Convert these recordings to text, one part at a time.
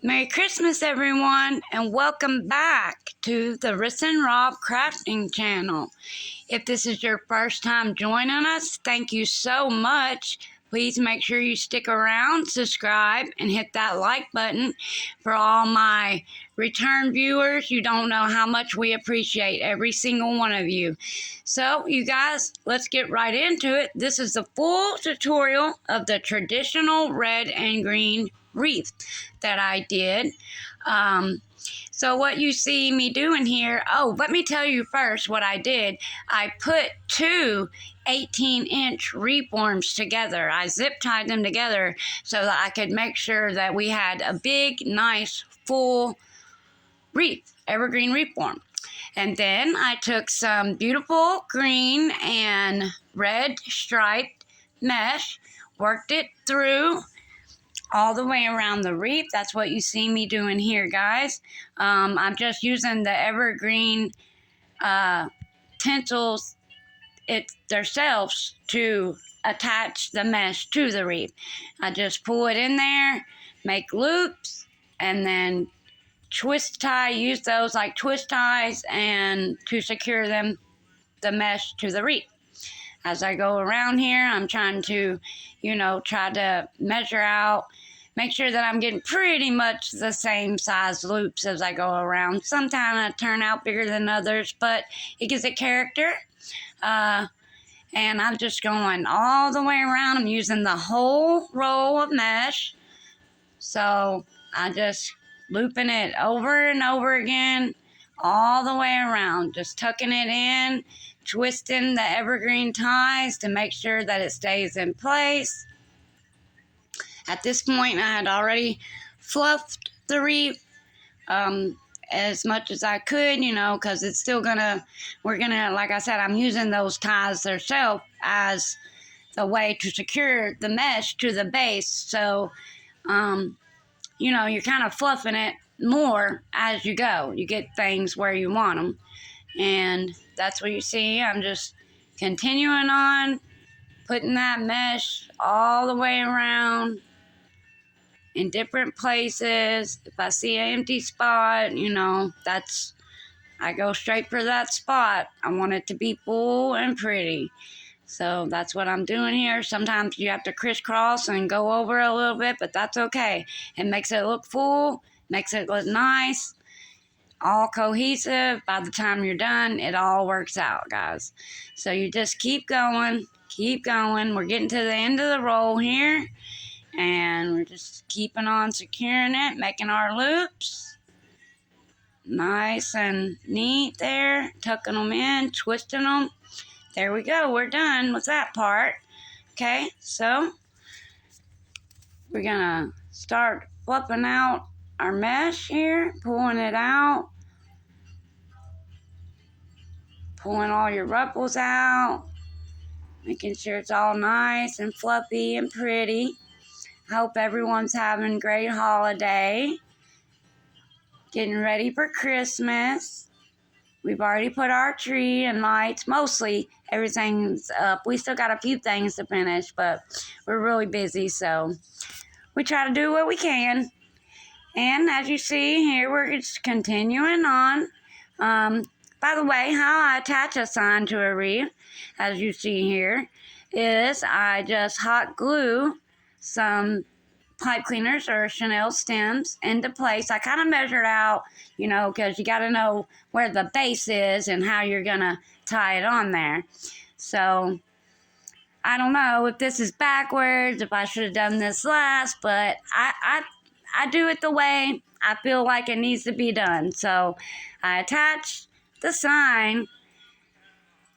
Merry Christmas, everyone, and welcome back to the Riss and Rob Crafting Channel. If this is your first time joining us, thank you so much. Please make sure you stick around, subscribe, and hit that like button. For all my return viewers, you don't know how much we appreciate every single one of you. So, you guys, let's get right into it. This is the full tutorial of the traditional red and green wreath that I did. So what you see me doing here, let me tell you first what I did. I put two 18-inch reforms together. I zip tied them together so that I could make sure that we had a big, nice, full wreath, evergreen reform. And then I took some beautiful green and red striped mesh, worked it through all the way around the wreath. That's what you see me doing here, guys. I'm just using the evergreen tinsels themselves to attach the mesh to the wreath. I just pull it in there, make loops, and then twist tie, use those like twist ties and to secure them, the mesh to the wreath. As I go around here, I'm trying to, try to measure out, make sure that I'm getting pretty much the same size loops as I go around. Sometimes I turn out bigger than others, but it gives it character. And I'm just going all the way around. I'm using the whole roll of mesh. So I just looping it over and over again, all the way around, just tucking it in, twisting the evergreen ties to make sure that it stays in place. At this point, I had already fluffed the wreath as much as I could, because it's still we're gonna, like I said, I'm using those ties themselves as the way to secure the mesh to the base. So, you're kind of fluffing it more as you go. You get things where you want them. And that's what you see. I'm just continuing on, putting that mesh all the way around in different places. If I see an empty spot, I go straight for that spot. I want it to be full and pretty. So that's what I'm doing here. Sometimes you have to crisscross and go over a little bit, but that's okay. It makes it look full, makes it look nice, all cohesive. By the time you're done, it all works out, guys. So you just keep going, keep going. We're getting to the end of the roll here, and we're just keeping on securing it, making our loops. Nice and neat there, tucking them in, twisting them. There we go, we're done with that part. Okay, so we're gonna start flipping out our mesh here, pulling it out, pulling all your ruffles out, making sure it's all nice and fluffy and pretty. I hope everyone's having a great holiday, getting ready for Christmas. We've already put our tree and lights. Mostly everything's up. We still got a few things to finish, but we're really busy, so we try to do what we can. And as you see here, we're just continuing on. By the way, how I attach a sign to a wreath, as you see here, is I just hot glue some pipe cleaners or Chanel stems into place. I kind of measured out, because you got to know where the base is and how you're going to tie it on there. So I don't know if this is backwards, if I should have done this last, but I do it the way I feel like it needs to be done. So I attached the sign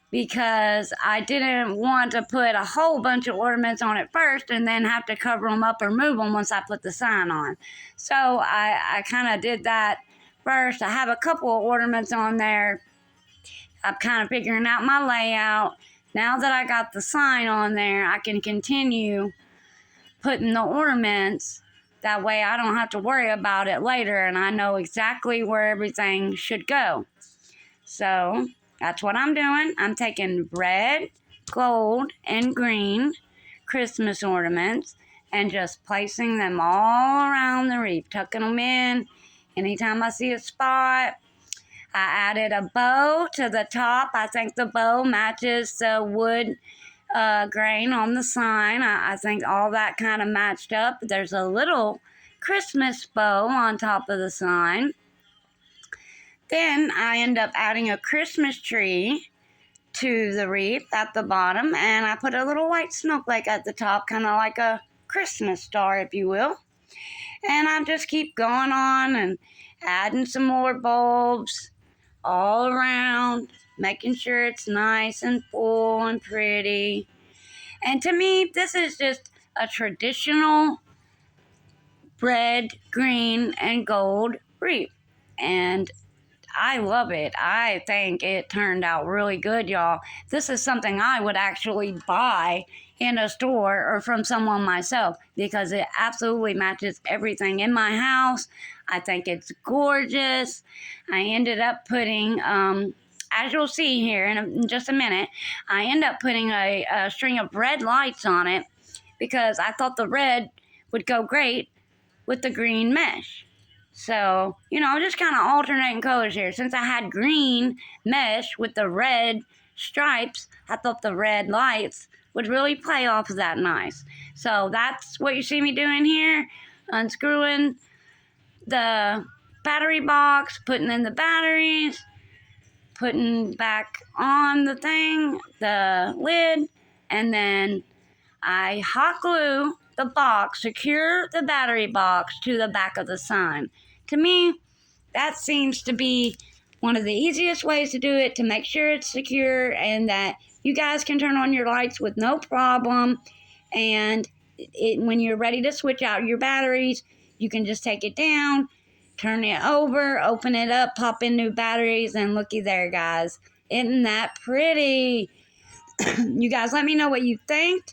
because I didn't want to put a whole bunch of ornaments on it first and then have to cover them up or move them once I put the sign on. So I kind of did that first. I have a couple of ornaments on there. I'm kind of figuring out my layout. Now that I got the sign on there, I can continue putting the ornaments. That way I don't have to worry about it later, and I know exactly where everything should go. So that's what I'm doing. I'm taking red, gold, and green Christmas ornaments and just placing them all around the wreath. wreath, tucking them in. Anytime I see a spot, I added a bow to the top. I think the bow matches the wood grain on the sign. I think all that kind of matched up. There's a little Christmas bow on top of the sign. Then I end up adding a Christmas tree to the wreath at the bottom, and I put a little white snowflake at the top, kind of like a Christmas star, if you will. And I just keep going on and adding some more bulbs all around, making sure it's nice and full and pretty. And to me, this is just a traditional red, green, and gold wreath. And I love it. I think it turned out really good, y'all. This is something I would actually buy in a store or from someone myself because it absolutely matches everything in my house. I think it's gorgeous. I ended up putting, as you'll see here in just a minute, I end up putting a string of red lights on it because I thought the red would go great with the green mesh. So, just kind of alternating colors here. Since I had green mesh with the red stripes, I thought the red lights would really play off of that nice. So that's what you see me doing here. Unscrewing the battery box, putting in the batteries, putting back on the thing, the lid, and then I hot glue the box, secure the battery box to the back of the sign. To me, that seems to be one of the easiest ways to do it, to make sure it's secure and that you guys can turn on your lights with no problem. And when you're ready to switch out your batteries, you can just take it down, turn it over, open it up, pop in new batteries, and looky there, guys. Isn't that pretty? You guys let me know what you think.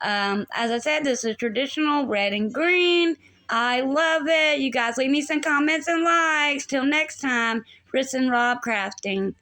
As I said, this is traditional red and green. I love it. You guys leave me some comments and likes. Till next time, Chris and Rob Crafting.